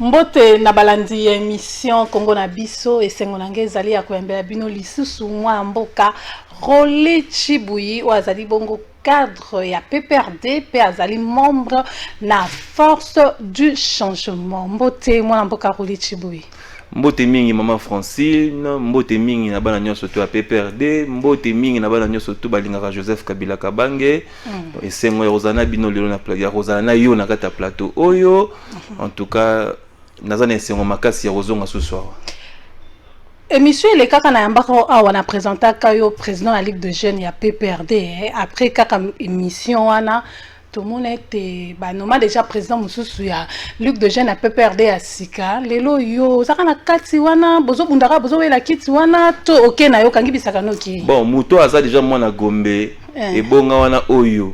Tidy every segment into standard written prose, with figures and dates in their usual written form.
Mbote na balandi ya émission Congo na biso esengo nange ezali ya koyambela bino lisusu mwa mboka Rolé Chibuyi ou azali bongo cadre ya PPRD pe azali membre na force du changement. Mbote mwana mboka Rolé Chibuyi. Mbote mingi mama Francine, mbote mingi na bana nyonso to ya PPRD, mbote mingi na bana nyonso to balingaka Joseph Kabila Kabange. Esengo ya Rosana bino lelo na plateau, ya Rosana yo na kata plateau oyo. En tout cas nazana esengo makasi ya Rozonga ce soir. Émission les kaka na yambako awa na présenta kayo président de la Ligue de jeunes ya PPRD après kaka émission wana tout le monde était normal déjà président mususu ya Ligue de jeunes ya PPRD ya sika lelo yo zaka na kati wana bozo bundaka bozo wela kiti wana to OK na yo kangi bisaka noki bon muto aza déjà mwana Gombe et bonga wana oyo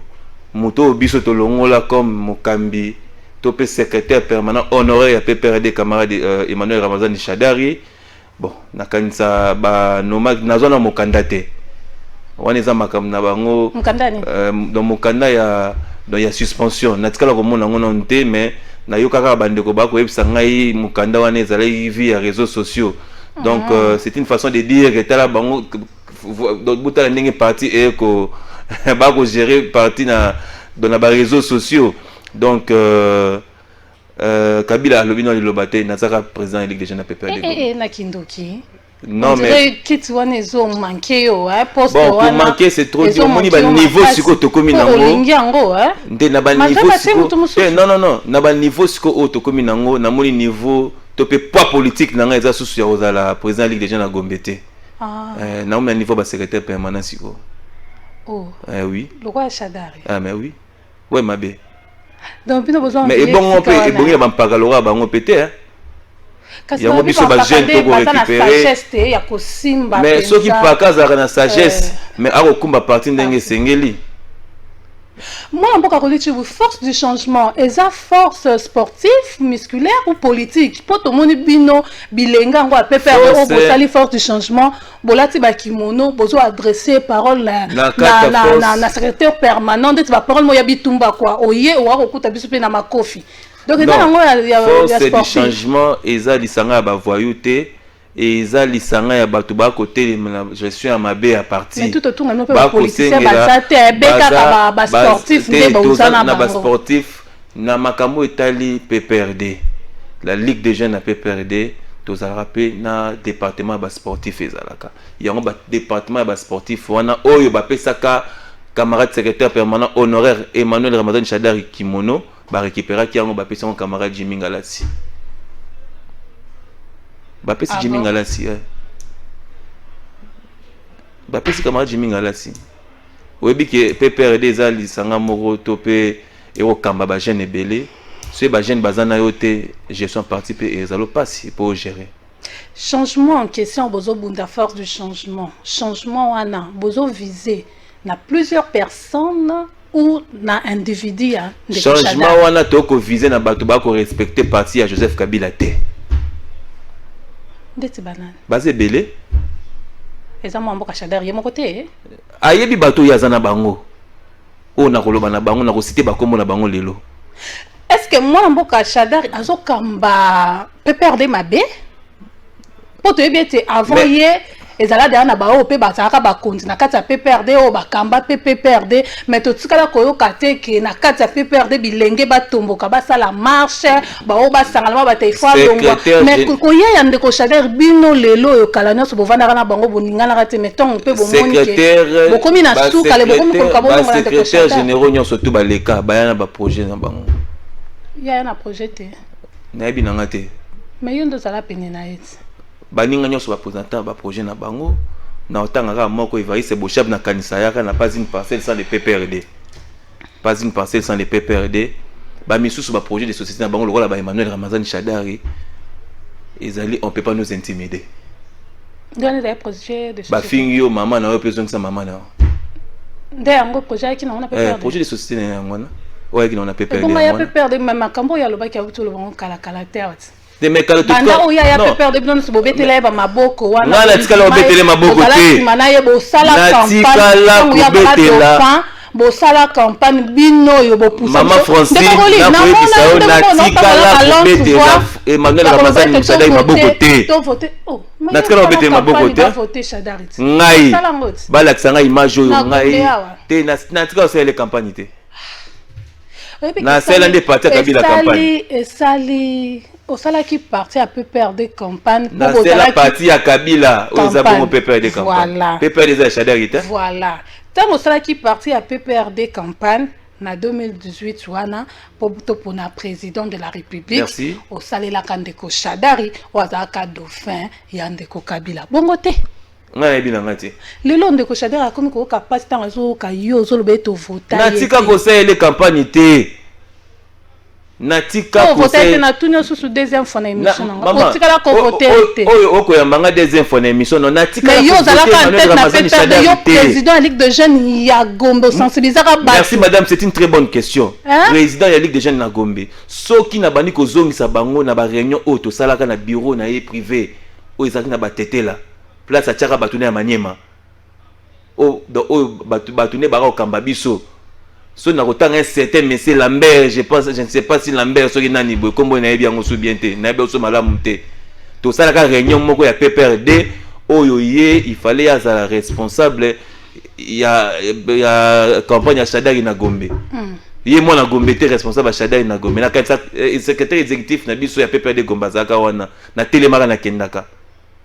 muto biso to longola comme mokambi topé secrétaire permanent honoré à PPRD camarade Emmanuel Ramazani Shadari. Bon, nakanisa ba nomade nazona mokandate. Waneza makam na bango mokandani dans mokanda ya dans ya suspension. Natikala ko mona ngona nte mais na yokaka bandeko ba ko yebisa ngai mokanda wana ezali via réseaux sociaux. Donc c'est une façon de dire que tala bango donc butala ndenge parti et ko ba ko gérer parti na dans les réseaux sociaux. Donc Kabila Lobino Lobate Nazara président de la Ligue des jeunes à PPRD. Na kindoki. Non mais kiti wana ezo manqué yo poste wana. Bon, pour manquer c'est trop dur. Moni ba niveau siko to komi nango. Olingi yango Nde na ba niveau siko. Non, na ba niveau siko o to komi nango, na moni niveau to pe poids politique nanga eza susu ya ozala président de la Ligue des jeunes à Gombete. Na mo niveau ba secrétaire permanent siko. Oh. Oui. Le roi Shadari. Ah mais oui. Ouais ma bé. Donc bino besoin mais et bon on peut et bon il va pas galora ba on pété hein. Il y a mobiso ba jeune to récupérer. Mais ceux qui pas casa na sagesse mais a okumba parti ndenge sengeli. Moi en boka Rolé Chibuyi force du changement eza force sportive musculaire ou politique pour tout monde bino bilenga ngo PPRD au bosali force du changement bolati ba kimono bozo adresser parole na secrétaire permanent de ba parole moya bitumba quoi oye o akuta biso pe na makofi donc eza ngo ya force du changement eza lisanga ba voyouté et eza lisanga ya bato ba côté je suis à mabe à partir mais tout autour na pas politicien ba te beka ba sportif nde ba usana ba sportif na makambo etali PPRD la Ligue des jeunes à PPRD tozala rappelé na département ba sportif ezalaka yango ba département ba sportif wana oyo ba pesaka camarade secrétaire permanent honoraire Emmanuel Ramazani Shadari Kimono ba récupérer ki yango ba pesaka camarade Jimmy Ngalasi. Bapesi Jimmy Ngalasi bapesi camarade Jimmy Ngalasi oyebi ke PPRD eza lisanga moko to pe ero kamba ba jeune ebele so ba jeune bazana yo te gestion parti pe ezalo pasi pour gérer changement en question bozo bunda force du changement wana bozo viser na plusieurs personnes ou na individu changement wana to ko viser na bato ba ko respecter parti ya Joseph Kabila te. Ndeti banane. Basé belé. Eza mo mboka Shadari mon côté. Ayebi bato yazana bango. O na koloba na bango na ko citer ba kombo na bango lelo. Est-ce que moi mboka Shadari azokamba PPRD mabe? Poto ebete avant hier ezala dana ba o pe bataka ba konti na kati ya PPRD o bakamba PPRD mais to tikala koyoka te ke na kati ya PPRD bilenge batomboka basala marche ba o basangala ba téléphone longwa mais koya ya ndeko Shadari bino lelo yo kala nyonso bovanda na bango boningana kate meton pe bomoni ke bokomi na suka le bokomi ko kabona na ndeko secrétaire généraux nyonso to baleka bayana ba projet na bango ya na projet te na yebi nanga te mais yo ndo zala pene na yeti baninga nyonso ba présentant ba projet na bango na otanga moko Evariste Bochab na kanisa yaka na pas une parcelle sans les PPRD pas une parcelle sans les PPRD ba misusu ba projet de société na bango lokola ba Emmanuel Ramazani Shadari ezali on peut pas nous intimider donner des projets de société ba fingio maman na besoin que ça maman na ndeyango projet qui na on a PPRD projet de société na ngwana oya qui na on a PPRD ngwana ya PPRD même kambo ya lobaki ya butu lo bango kala terre de mekalo to banda oya ya PPRD bino so bobetela ba maboko wana ngala tikala obetele maboko te mana ye bo sala campagne ya bosala campagne bino yo bopusa Maman Francine na koyebisa yo natikala kobetela Emmanuel Ramazani Shadari maboko te natikala kobetela maboko te ngai balakisa ngai image oyo ngai te natikala osala le campagne te nasala nde parti ya Kabila campagne esali osalaki parti ya PPRD campagne nasala parti ya Kabila oyo eza bongo PPRD campagne PPRD eza ya Shadari te voilà tant osalaki parti ya PPRD campagne na 2018 wana pour na président de la République osalelaka ndeko Shadari oazalaka dauphin ya ndeko Kabila bongo te ngai ebina ngati lelo ndeko Shadari akomi koyoka pasi ntango azoyoka yo ozoloba ete ovota natika kosalela campagne te natika voter na tunyo susu deuxième fois na émission nanga otikala ko voter te oyo okoyambanga deuxième fois na émission non natika mais yo zalaka en tête na PPRD yo président de Ligue de jeunes ya Gombe sensibilisaka ba merci madame c'est une très bonne question président ya Ligue de jeunes na Gombe soki na bandi kozongisa bango na ba réunion auto salaka na bureau na ye privé oyo ezaki na batetela place atiaka batune ya Maniema o batune baka okamba biso so na kotanga un certain monsieur Lambert je ne sais pas si Lambert soki nani boy kombo na yebi yango so bien te na yebi so malamu te to sala ka réunion moko ya PPRD oyo ye il fallait azala responsable ya campagne ya Shadari na Gombe ye mwana Gombe te responsable ya Shadari na Gombe na kanisa secrétaire exécutif na biso ya PPRD Gomba zaka wana na telemaka na kendaka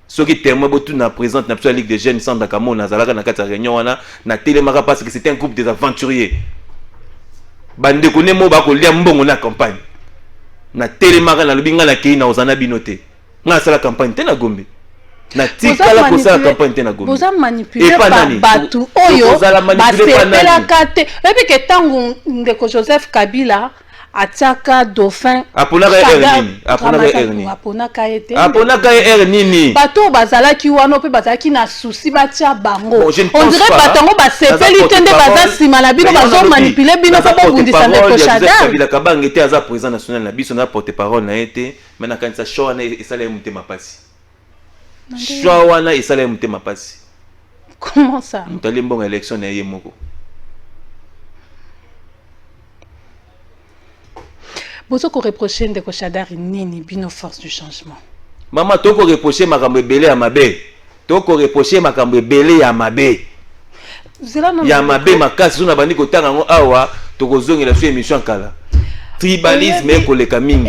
soki témoin botu na présente na la Ligue des jeunes sans dakamo na zalaka na kata réunion wana na telemaka parce que c'était un groupe des aventuriers bande kone mo ba ko lia mbongo na campagne na telemaka na lobinga na kei na ozana binote nga sala campagne te na Gombe na tikala ko sala campagne te na Gombe boza manipuler par batu oyo basepela kate epi ke tangu ndeko Joseph Kabila ataka dauphin aponaka nini aponaka nini bato bazalaki wana pe bazalaki na souci batia bango on dirait batango basepeli te nde baza nsima na bino bazo manipuler bino mpo bobundisa ndeko Shadari Kabila Kabanga ete aza président national na biso na porte parole na ete mais na kanisa show wana esala mutema pasi show wana esala mutema pasi comment ça mutali mbongo élection na ye moko bozo ko reprocher ndeko Shadari nini bino force du changement maman toko reprocher makambo ebele ya mabe toko reprocher makambo ebele ya mabe ya mabe makasi so na bandi kotanga ngo awa tokozongela so émission kala tribalisme ekoleka mingi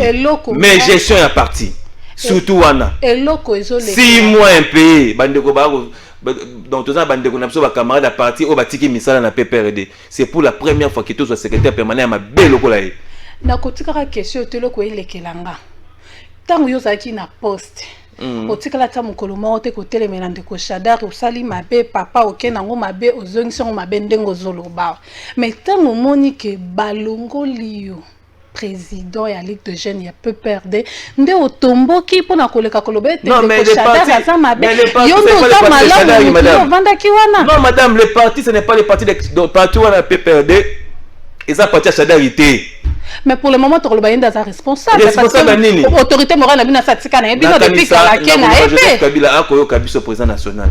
mais gestion ya parti surtout wana eloko ezoleka 6 mois impayé bandeko bako donc tous bandeko na biso ba camarade ya parti o batiki misala na PPRD c'est pour la première fois que tous le secrétaire permanent ya mabe lokola ye na kotikaka question te loko elekelanga tango yo zaki na poste otikala ta mokolo moko te kotelemela ndeko Shadari osali mabe papa okena ngo mabe ozongisa ngo mabe ndengo zoloba mais tango moni ke balongoli yo président ya Ligue de jeunes ya PPRD nde otomboki pona koleka koloba te ndeko Shadari aza mabe yo ndo ta malamu vandaki wana non madame le parti ce n'est pas le parti de parti wana PPRD eza parti ya Shadari te. Mais pour le moment, tu es responsable. L'autorité morale a bien satika na ebino depuis kala kena ebe. Kabila akoyo kabiso président national.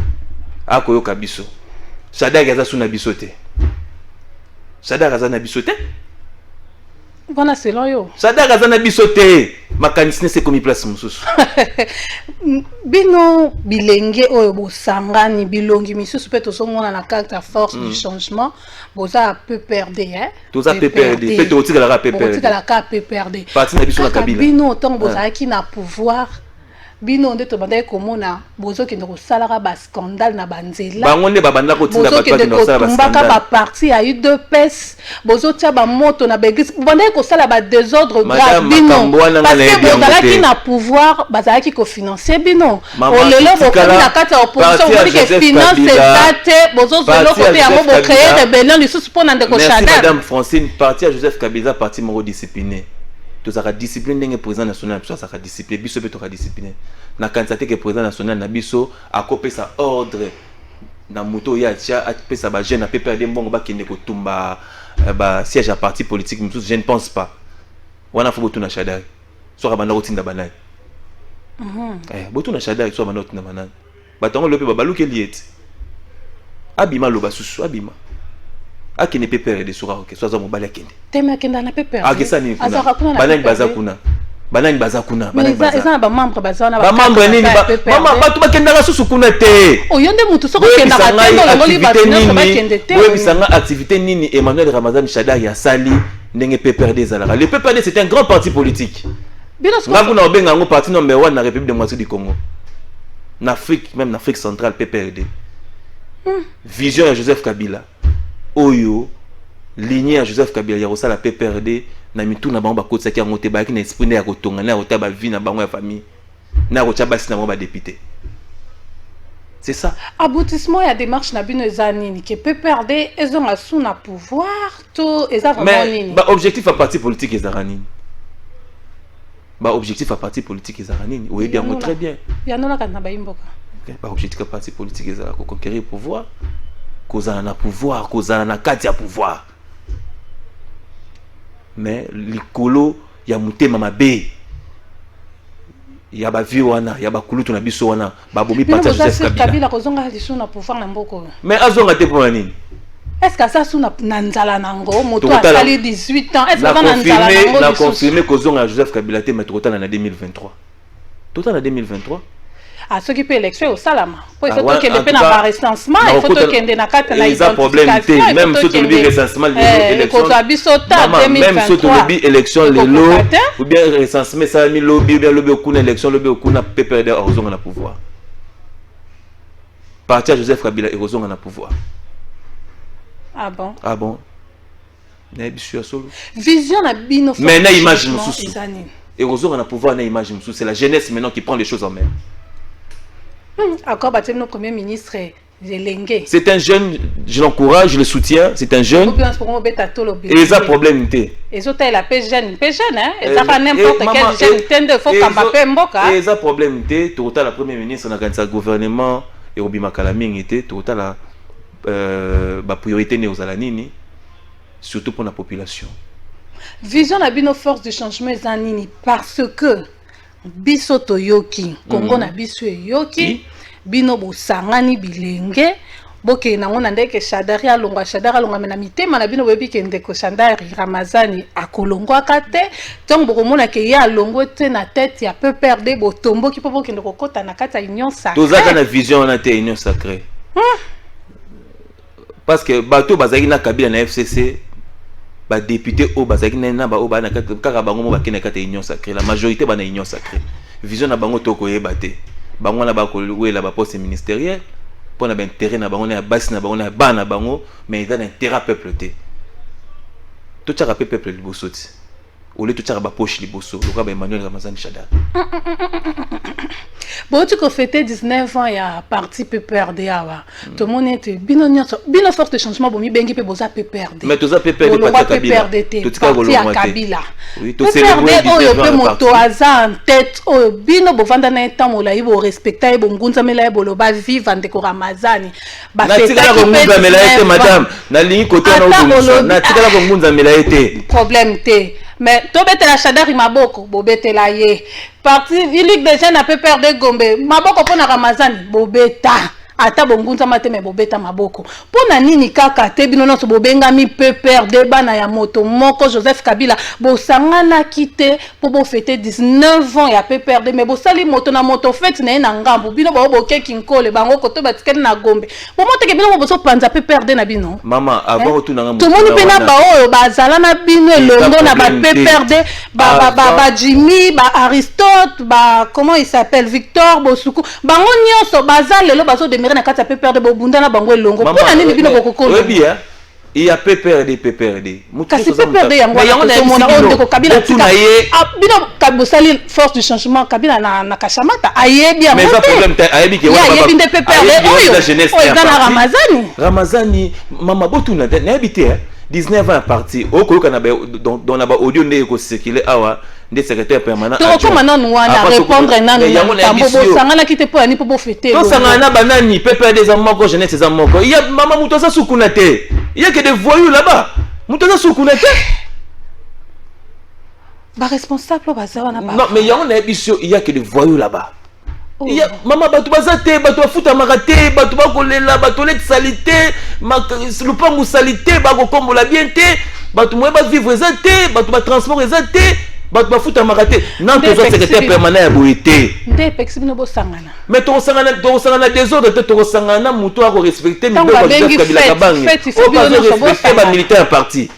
Akoyo kabiso. Shadari aza suna bisote. Shadari aza na bisote. Voilà selon yo. Shadari aza na bisote. Makanisne se komi place mususu. Bino bilenge oyo bosangani bilongi misusu pe tozongona na carte force du changement boza PPRD hein. Toza PPRD, pe to tika la PPRD. Tika la PPRD. Parti na biso na Kabila. Bino tant bozaki na pouvoir. Bino nde to bandai komona bozo kende ko salara ba scandale na banzela. Bango nde babanda ko tinda ba parti na sala ba scandale. Ba parti a eu deux pes. Bozo tia ba moto na begis. Bandai ko sala ba désordre grave bino. Parce que bozalaki na pouvoir bazalaki ko financer bino. Olelo bokomi na kati ya opposition bodi ke finance date bozo zolo ko pe yango bo créer rébellion lisusu pona ndeko Shadari. Merci madame Francine, parti à Joseph Kabila parti moro discipliné. Tous à discipline n'engé président national biso à discipline biso peut être discipliné na candidaté que président national na biso a copier sa ordre na moto ya tia a pe sa ba jeune na PPRD mbongo ba kende ko tumba ba siège à parti politique je ne pense pas wana faut botu na Shadari so ka banda kotinda banani botu na Shadari so banda kotinda banani batango lope ba baluke liet abima loba susu abima qui ne peut perdre des soura OK soit mon balé kende tema kenda na PPRD ah que ça ni banani bazakuna banani bazakuna banani bazakuna eza ba membre bazana ba membre nini mama batu bakenda susu kuna te oyonde mutu soko kenda katendo ngoli bazina bakende te oui bisanga activité nini Emmanuel Ramazani Shadar ya sali ndenge PPRD zalaka le PPRD c'est un grand parti politique ngaku na obenga ngo parti number 1 na République démocratique du Congo en Afrique même en Afrique centrale PPRD vision ya Joseph Kabila oyo lignée ya Joseph Kabila ya rosala PPRD na mitu na bango bakotsa ki yango te ba ki na esprit na kotonga na kota ba vie na bango ya famille na kocha basi na bango ba député c'est ça aboutissement ya démarche na bino ezanini que PPRD ezonga sous na pouvoir to eza vraiment nini ba objectif à parti politique ezanini ba objectif à parti politique ezanini oui bien très bien ya nona kana ba imboka ba objectif à parti politique ezala ko conquérir pouvoir kozala na pouvoir kozala na kati ya pouvoir mais likolo ya mutema mabe ya ba vie wana ya ba kulutu na biso wana ba bomi partage Joseph Kabila kozonga liso na pouvoir na mboko mais azonga te pour nini est-ce que ça sous na nzala nango moto asali 18 ans est-ce que na nzala nango na confirmer kozonga Joseph Kabila te mais totala na 2023 total na 2023 à ceux qui peut élection au salama pour il faut que le pe na ba recensement il faut que kende na kata na identification même ceux qui le recensement les élections même ceux qui le élection les lots ou bien recensement ça mi lobby ou bien lobby okuna élection lobby okuna PPRD ozonga na pouvoir parti Joseph Kabila et ozonga na pouvoir ah bon na biso solo vision na bino mais na image mususu et ozonga na pouvoir na image mususu c'est la jeunesse maintenant qui prend les choses en main. Encore battre notre premier ministre Zelengé. C'est un jeune, je l'encourage, je le soutiens, c'est un jeune. Et les problèmes té. Et ça il a jeune hein. Et ça pas n'importe quel jeune tende faut cambaper mboka. Et les problèmes té, total la premier ministre na kanisa gouvernement et obima kalaming était total la ba priorité né aux alanini surtout pour la population. Vision na bino force de changement zanini parce que biso toyoki Congo na biso yoki bino bosangani bilenge boke na ngona ndeke Shadari alonga mena mitema na bino webi kende ko Shadari Ramazani akolongwa kate donc bokomona ke ya alongwe te na tête ya PPRD botombo ki popo kende kokota na kata union sacrée tozaka na vision na te union sacrée parce que bato bazaki na Kabila na FCC ba député au bazaki na ba o ba na kaka bango mo bakina kata union sacrée la majorité ba na union sacrée vision na bango toko yeba te bango na ba ko wela ba poste ministériel pour na ba intérêt na bango na basi na bango na ba na bango mais ils ont intérêt peuple te tout tchaka peuple liboso ti ou le tout tchaka ba poche liboso le roi Emmanuel Ramazani Shadar bon tu ko fêter 19 ans ya parti PPRD awa tout monde était bino forte changement bomi bengi pe boza PPRD mais toza PPRD parti Kabila oui to célébrer oyo pe moto aza en tête oyo bino bovanda na temps molai bo respecter bo ngunza mela bo loba vivre ndeko Ramazani ba fêter ko ngunza mela ete madame na ligne côté na tikala ko ngunza mela ete problème te mais to betela Shadari maboko bo betela ye parti Ligue des jeunes a PPRD Gombe maboko pona Ramazani bobeta ata bongunza mateme bobeta maboko pona nini kaka te bino nso bobenga mi PPRD bana ya moto moko Joseph Kabila bosangana kite po bo fêter 19 ans ya PPRD mais bosali moto na moto fête na ngambo bino bo boke kinkole bango koto batikeli na Gombe bo moto ke bino bo so panza PPRD na bino mama avant tout na ngambo to moni pena ba oyo bazala na bino elongo na ba PPRD ba Jimmy ba Aristote ba comment il s'appelle Victor Bosuku bango nyonso bazala lelo bazo na kata PPRD bobunda na bango elongo pona nini bino bokokolo bien il y a PPRD kasi PPRD yango na mona onde ko Kabila bino kabosali force du changement Kabila na kashamata ayebi ya mais ça problème ayebi ke wana ayebi nde PPRD oyo na Ramazani mama botuna na habité 19 ans parti okoyoka na dans na ba audio ndé ko circuler awa des secrétaires permanents to ko manana wana répondre nanu tambo bo sangana kite po ani po bo fêter to sangana banani PPRD za moko jeunesse za moko il y a maman mutoza sukuna te il y a que des voyous là-bas mutoza sukuna te ba responsable ba za wana ba non mais il y a que des voyous là-bas Maman, bato bazate, bato bafuta marate, bato bakolela, bato let salité, lupangu salité, bako kombo la bien te, bato moye ba vivre ezate, bato ba transport ezate, bato bafuta marate. Non, tu es secrétaire permanent à Boité. Nde pexibino bo sangana. Mais tu sangana désordre, tu sangana muto a respecter mi ba Joseph Kabila Kabange. On va respecter ba militaire parti.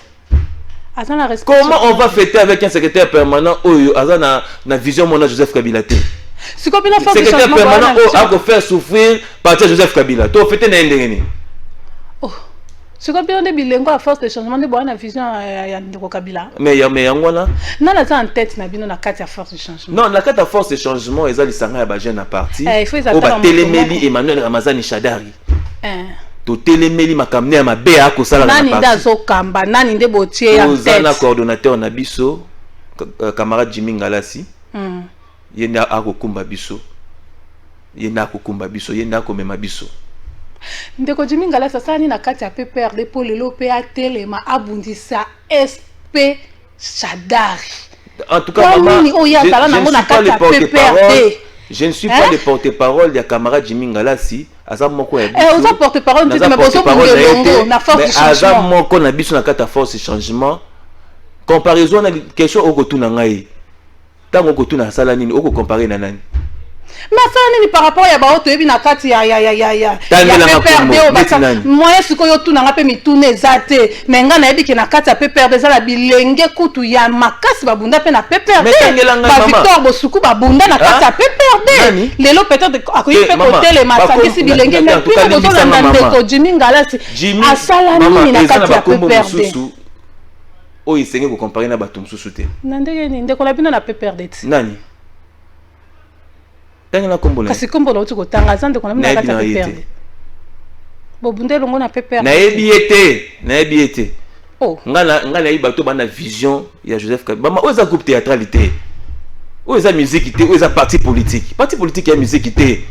Comment on va fêter avec un secrétaire permanent Oyo Azana na vision mona Joseph Kabila te? Secrétaire permanent a faire souffrir parti Joseph Kabila. Tu fêter na ndengeni. Oh. Ce qu'on peut dire bilingue à force de changement de bonne vision ya ndeko Kabila. Mais yangwana non la en tête na bino na carte à force de changement. Non, la carte à force de changement ezali sanga ya ba jeune à parti. Il faut o ba Telemeli Emmanuel Ramazani Shadari. To Telemeli makamne ya mabe a kosala na parti. Nani ndazo kamba nani nde botie ya tête. Ozana coordonnateur na biso camarade Jimmy Ngalasi. Yenda akokumba biso. Yenda akokumba biso, yenda akomema biso. Ndeko Jimmy Ngalasi asani na kati ya PPRD pour le PA Telema abundisa SP Shadari. En tout cas, maman, je ne suis pas le porte-parole de camarade Jimmy Ngalasi. Azam moko ya biso. Oza porte-parole tu mais bozo pour na force changement. Azam moko na biso na kata force changement. Comparaison na question okotuna ngai. Tango okotuna sala nini oko comparer na nani? Mais ça nini par rapport ya ba oto yebi na kati ya PPRD moyen sikoyo tuna ngape mitune ezate mais nga na yebi ke na kati ya PPRD za la bilenge kutu ya makasi babunda pe na PPRD ba Victor Bosuku babunda na kati ya PPRD lelo peut-être akoyi pe côté le masangisi bilenge mais puis bozo na ndeko Jimmy Ngalasi asala nini na kati ya PPRD o isenge ko comparer na bato mususu te na ndenge ni ndeko la bino na PPRD nani kasi kombola uti kotanga zande kona mina kata PPRD bobunde longo na PPRD na ebi ete oh ngana yi bato bana vision ya Joseph Kabila mama oza groupe théâtralité oza musique té oza parti politique ya musique té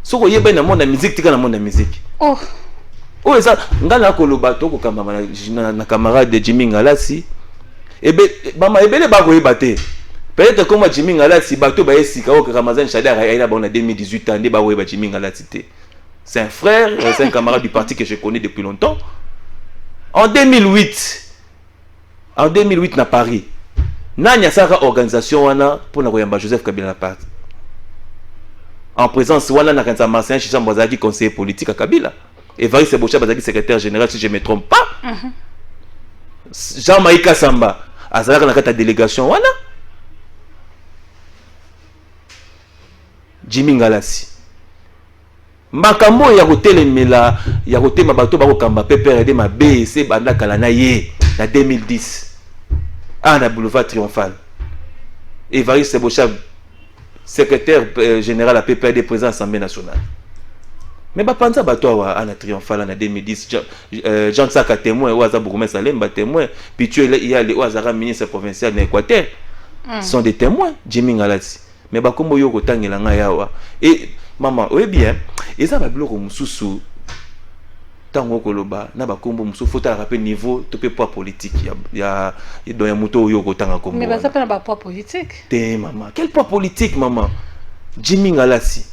soko yeba na monde musique tika na monde musique oh oza ngana koloba to ko kamba na camarade de Jimmy Ngalasi ebe mama ebele ba ko yebate. Peut-être comme Jimmy Ngalasi, bateau ba esika o Ramazan Shadar a en 2018 ans, ba ouais ba Jimmy Ngalasi. C'est un frère, c'est un camarade du parti que je connais depuis longtemps. En 2008 na Paris, nanya saka organisation wana pour na koyamba Joseph Kabila na parti. En présence wana na kanza Marcin Chicha Mbazaki conseiller politique à Kabila. Evariste Bocha Bazaki secrétaire général si je me trompe pas. Jean-Maïka Samba azalaka na kata délégation wana. Jimmy Ngalasi makambo ya kotelemela ya kotema bato bako kamba PPRD ma BC banda kala na ye na 2010 na boulevard Triomphal Evariste Bocha secrétaire général à PPRD président de l'Assemblée nationale mais ba panza bato wa na Triomphal na 2010 Jean Saka témoin ou aza Bourgmestre Salemba témoin puis tu il y a les Ouazara ministre provincial de l'Équateur sont des témoins Jimmy Ngalasi mais ba kombo yo kotangela nga yawa et maman oye bien eza ba biloko mususu tango koloba na ba kombo mususu faut ta rappeler niveau to pe poids politique ya do ya muto yo kotanga kombo mais ba ça pas poids politique te maman quel poids politique maman Jimmy Ngalasi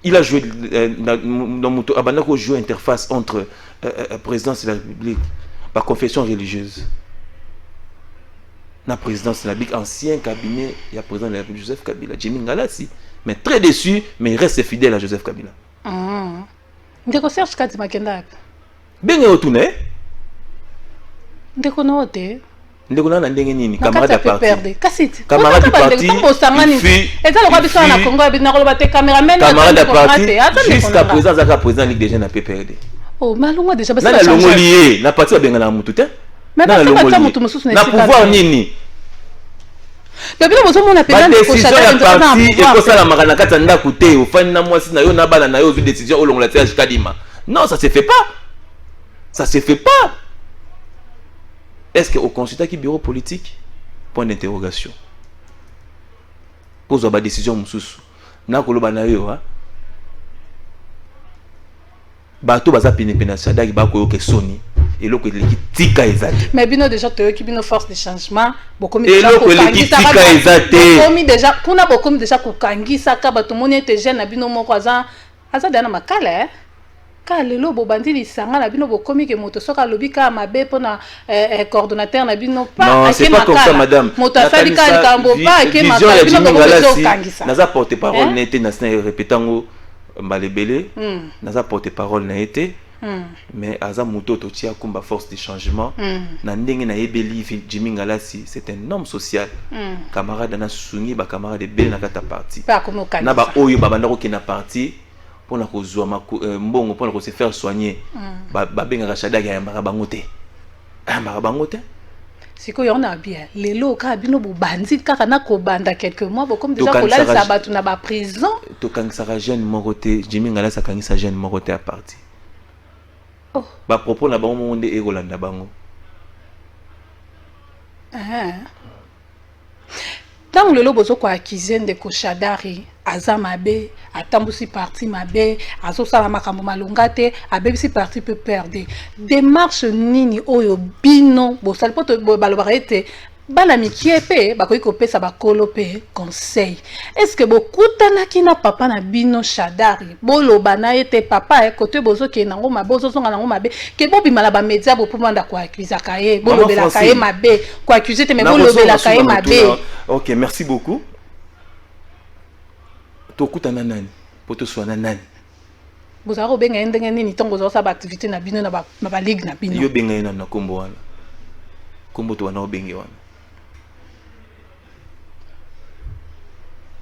il a joué dans muto abana ko jouer interface entre présidence de la République par confession religieuse. La présidence de la République, ancien cabinet, il y a président de la République Joseph Kabila, Jimmy Ngalasi, mais très déçu, mais il reste fidèle à Joseph Kabila. Ndeko Serge Kati Makenda. Bien retourné. Ndeko note. Ndeko na ndenge nini camarade de parti. Camarade de parti. Et ça le roi biso na Congo bi na koloba te cameraman camarade de parti. Jusqu'à présent zaka président Ligue des jeunes à PPRD. Oh, malonga déjà parce que na longolié, na parti benga na mutu te. Mais pas ça mutu mususu na pouvoir nini. Depuis que vous avez la décision de la partie et que ça la marana kata ndako te ofani na mwasi na yo na bala na yo vu décision au long la terre kadima. Non, ça se fait pas. Ça se fait pas. Est-ce que au consultat qui bureau politique point d'interrogation. Pose ba décision mususu. Na koloba na yo ha. Bato baza pene pena sadaki ba ko yo ke soni. eloko eleki tika ezate mais bino déjà toyoki bino force de changement bokomi déjà kokangisa ezate bokomi déjà kuna bokomi déjà kokangisa ka bato moni ete jeune na bino moko aza dana makala ka lelo bobandi lisanga na bino bokomi ke moto soka lobi ka mabe pona coordonnateur na bino pas c'est pas comme ça madame moto asali ka likambo pas ke makala bino bokomi kokangisa naza porte parole na ete na sina répétango mbalebele naza porte parole na ete mais aza moto totia kumba force de changement na ndenge na yebeli Jimmy Ngalasi c'est un homme social camarade na sungi ba camarade ebele na kata parti na ba oyo babanda ko kena parti pona ko zwa mbongo pona ko se faire soigner ba benga Rachada ya mbara bangote sikoyo on a bien lelo ka bino bobandi kaka na ko banda quelques mois bokom déjà ko la batu na ba prison to kangisa jeune morote Jimmy Ngalasi kangisa jeune morote à parti ba propos na bango monde e rolanda bango tant le lobo zo ko accuser ndeko Shadari aza mabe atambusi parti mabe azosala makambo malunga te abebisi parti peut perdre démarche nini oyo bino bosali poto balobaka ete bana mikie pe bakoki kopesa bakolo pe conseil est-ce que bokutanaki na papa na bino Shadari boloba na ete papa kote bozoke nango mabe ozozonga nango mabe ke bobimala ba media bopomanda ko accuser kaye bolobela kaye mabe ko accuser te mais bolobela kaye mabe. OK, merci beaucoup. Tokutana nani poto soana nani bozaro benga ndenge nini tongo zo sa ba activité na bino na ba ligue na bino yo benga ina na kombo wana kombo to wana obenge wana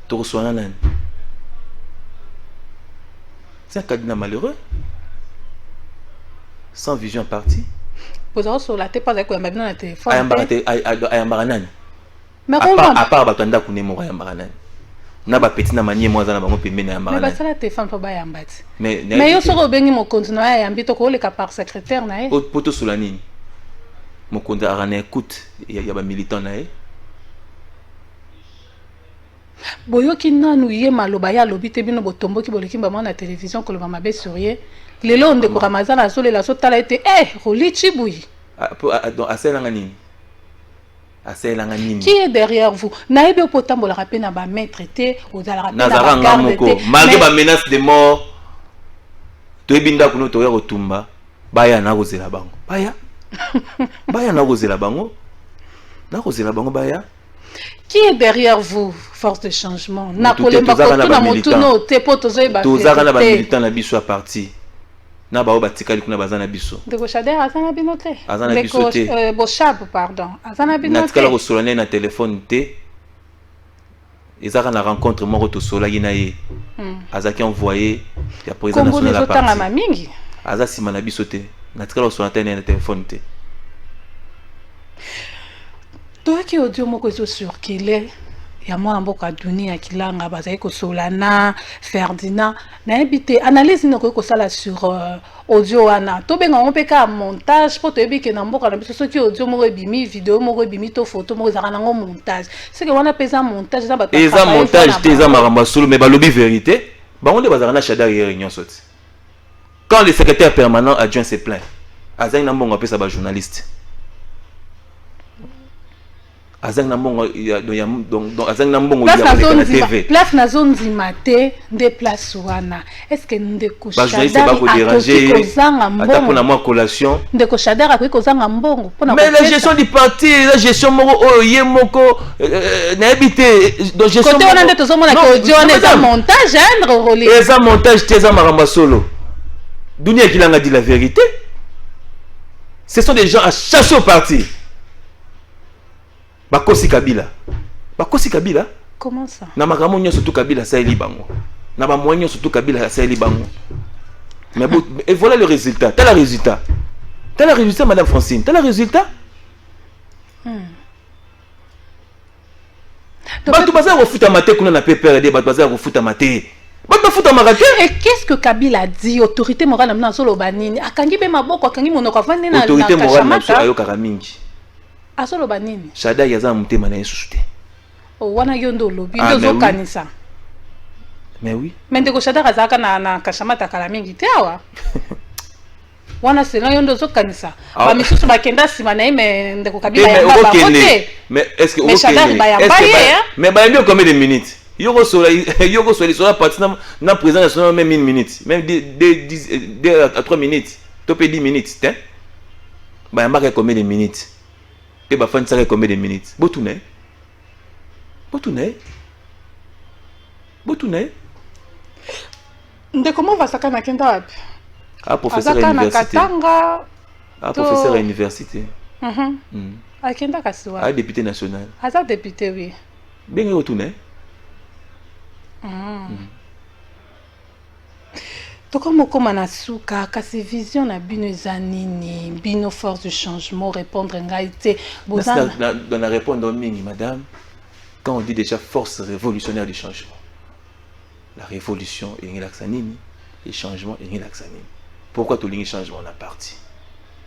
to soana nani c'est un candidat malheureux sans vision parti bozaro sur la tête pas avec ma bino na téléphone ayambara nani mais à part batanda kunemo ayambara nani na ba petit na manie moi za na bango pembeni ya mbara. Mais ba sala téléphone pa ba yambati. Mais yo soko bengi mo continue ya yambi to ko le ka par secrétaire na e. Poto solanini. Mo konda arana écoute ya ba militant na e. Boyoki nanu ye maloba ya lobi te bino botomboki boleki ba na télévision ko lo mabe sourier. Lelo ndeko Ramazana sole la so tala ete Roli Chibui. Donc aselanga nini? Qui est derrière vous? Naïbe potambo la rapena ba maître té aux la rapena ba garde té. Malgré ba menace de mort, to ebinda kuno to yero tumba, baya na kozela bango. Baya na kozela bango. Na kozela bango baya. Qui est derrière vous? Force de changement. Na kolemba ko na motuno té poto zo ba. Tozaka na ba militant na biso à parti. Na ba batikali kuna bazana biso. Ndeko Shadari azana binote. Azana biso te. Boshab pardon. Azana binote. Na tikala ko solane na téléphone te. Ezaka na rencontre moko to solaki na ye. Azaki envoyé ya président national la parti. Kombo mingi. Aza sima na biso te. Na tikala ko solane na téléphone te. Toi qui audio moko zo circuler ya mwana mboka dunia kilanga bazali ko solana Ferdinand na ebité analyse noko ko sala sur audio wana to benga on pe ka montage po to ebike na mboka na biso soki audio moko ebimi vidéo moko ebimi to photo moko zaka nango montage c'est que wana pesa montage za bato eza montage te eza maramba solo mais balobi vérité bango nde bazaka na Shadari réunion soti quand le secrétaire permanent adjoint se plaint azali na mbongo apesa ba journaliste azang na mbongo donc azang na mbongo ya na TV place na zone zimate de place wana est-ce que ndeko Shadari ba ko déranger ata pour moi collation ndeko Shadari akoki kozanga mbongo pona mais la gestion du parti la gestion moko oye moko na habité donc gestion côté on a de tozo mona ko audio on est montage Roli eza montage te eza maramba solo dunia kilanga dit la vérité ce sont des gens à chasser au parti. Bakosi Kabila. Comment ça? Na makambo nyo surtout Kabila ça bango. Na ba moyen surtout Kabila ça bango. Mais bon, et voilà le résultat. T'as le résultat. Madame Francine. T'as le résultat. Batu baza ko futa maté kuna na PPRD, batu baza ko futa maté. Batu futa maraté. Et qu'est-ce que Kabila a dit? Autorité morale na solo banini. Akangi be maboko, akangi monoko afandi na autorité morale na so ayo karamingi. Asolo banini Shadari yaza mutema na yesu te wana yondo lobi ndozo kanisa mais oui mais ndeko Shadari azaka na kashamata kala mingi te awa wana selon yo ndo zokanisa Ah. ba misusu bakenda sima na ye mais ndeko kabila mais ya ba okokende. côté Mais est-ce que Mais Shadari ba yamba ye, hein? mais bayambi combien de minutes? Yoko sola sur parti na président national même 1 minute, même 2 à 3 minutes, topé 10 minutes, hein? Bayamba combien de minutes? Et ba fan ça combien de minutes? Botune. ndeko mo vasaka na kenda wapi Ah, professeur à azaka na l'université. Katanga Ah, professeur à l'université. akenda kasi Ah, wapi député national. aza député oui Bien retourné. tokomokoma na suka kasi vision na bino eza nini bino force du changement répondre ngai te bozana Dans la réponse mingi, madame, quand on dit déjà force révolutionnaire du changement, la révolution est l'axanini, les changements est l'axanini. Pourquoi tout le changement on a parti?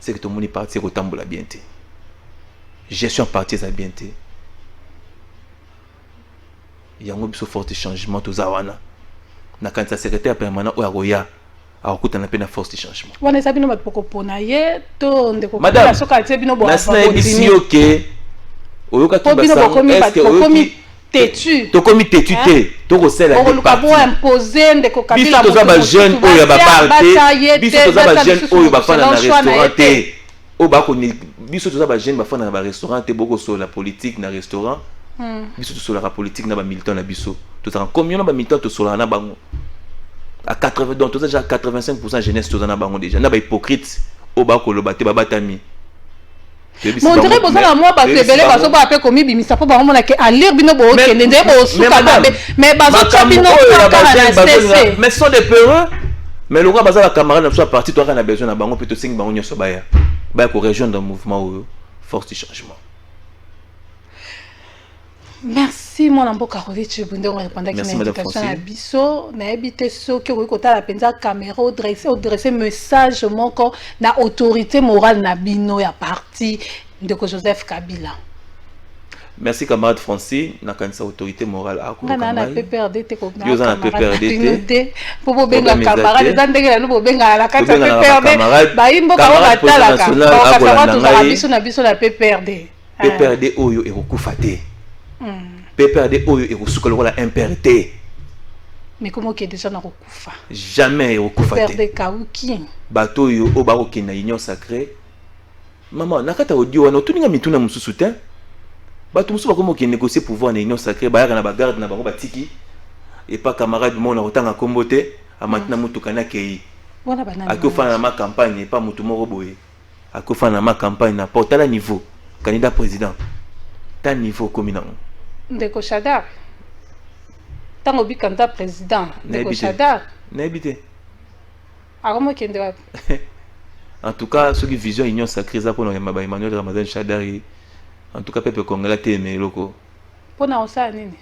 C'est que tout le monde est parti au tambour la bienté. Gestion partie sa bienté. Il y a un peu forte changement tout zawana. Na quand sa secrétaire permanent ou aroya a okuta na pena force de changement. wana eza bino bato pokopona ye to ndeko Madame, soka atie bino nasina ebisi oke oyoka po bino bokomi têtu tokomi têtu te tokosala okoluka bo imposer ndeko kabila biso toza ba jeune oyo ya baparte biso toza ba jeune oyo bafana na restaurant te oyo bakoni biso toza ba jeune bafana na ba restaurant te bokosola politique na restaurant biso tosolaka politique na ba militant na biso tozaka combien na ba militant tosolaka na bango à 80 donc toza déjà 85% jeunesse toza na bango déjà na ba hypocrite oyo bakoloba te babatami montre bozala mwa bato ebele bazoboya mpe komibimisa mpo bangomona ke alire bino bookende nde bosuka mabe mais bazotya bino kaka na sese mais sont des peureux mais le roi bazala camarade na biso ya parti toaka na besoin na bango mpe tosengi bango nyonso baya korejoindre mouvement oyo force du changement. Merci mwana mboka Roger Chibunde on répondaki na invitation na biso nayebi te soki okoki kotala mpenza caméra odresse message moko na autorité morale na bino ya parti ndeko Joseph Kabila. Merci camarade Francis na kanisa autorité morale akuna na PPRD te ko na yo PPRD te po benga camarade za ndenge na no benga la kata PPRD ba imboka o batalaka ba kasaba tuzala biso na PPRD PPRD oyo ekokufa te. PPRD oyo ekosuka lokola impérité. Mais comment qui est déjà na kokufa? Jamais ekokufa te. PPRD kauki. Bato yo o ba na union sacrée. Maman nakata audio wana tuninga mituna mususu te. Bato mususu bakomo ki négocier pouvoir na union sacrée ba na ba garde na bango batiki. Et pas camarade mona otanga kombote a maintenant mutuka na kei. Wana banana. Akofa na ma campagne pas mutu moko boye. Akofa na ma campagne na porta la niveau candidat président. Ta niveau communal. Ndeko Shadar. Tango bi candidat président. Ndeko Shadar. N'habité. Aromo kende wapi? En tout cas, ceux qui vision union sacrée ça pour nous Emmanuel Ramadan Shadari. En tout cas peuple congolais te mais loko. Pona osa nini?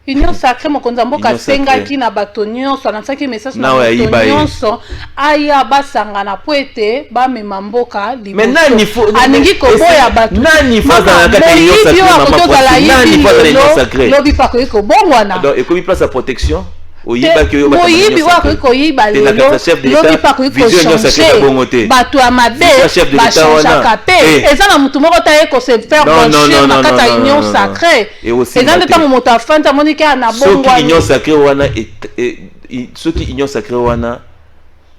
Union sacrée mokonza mboka sengaki na bato nyonso anansaki message na bato nyonso aya basangana po ete bamema mboka liboso. Mais nani faut aningi koboya bato nani faut dans la kata union sacrée nani faut dans l'union sacrée lobi pa ko ekobongwana donc ekomi place à protection oyiba ke yo ba moyibi wa ko yiba lelo lobi pa ko changer bato ya mabe bachangaka pe eza na mutu moko ta ye ko se faire blanchir na kata union sacrée eza nde tango moto afanda monike na bongwa union sacrée wana soki union sacrée wana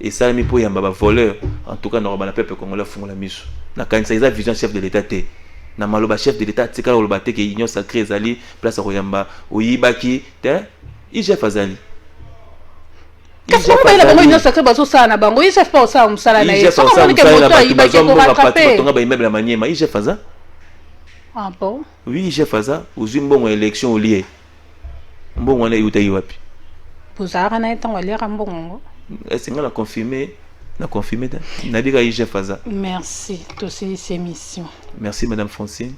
esalami po yamba ba voleur en tout cas na ba na peuple congolais fungola miso na kanisa eza vision chef de l'état te na maloba chef de l'état tika loba te ke union sacrée ezali place ko yamba oyibaki te IGF azali. Qu'est-ce qu'on va faire union sacrée bazo ça na bango IGF pas ça musala na ye. Comment on dit que moto ayibaki ko rattraper? Tonga ba immeuble la maniema IGF aza. Ah bon? Oui, IGF aza uzwi mbongo élection olié. Mbongo na yuta yiwapi. Bozara na etango aliera mbongo. Est-ce que na confirmer na diga IGF aza. Merci to ces émissions. Merci madame Francine.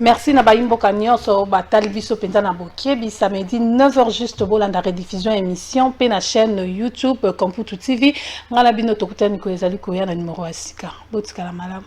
Merci na baimboka nyonso batali biso penza na bokebi samedi 9h juste bolanda rediffusion émission pe na chaîne YouTube Kamputu TV ngala bino tokutani ko ezali ko ya na numéro ya sika botika la malamu.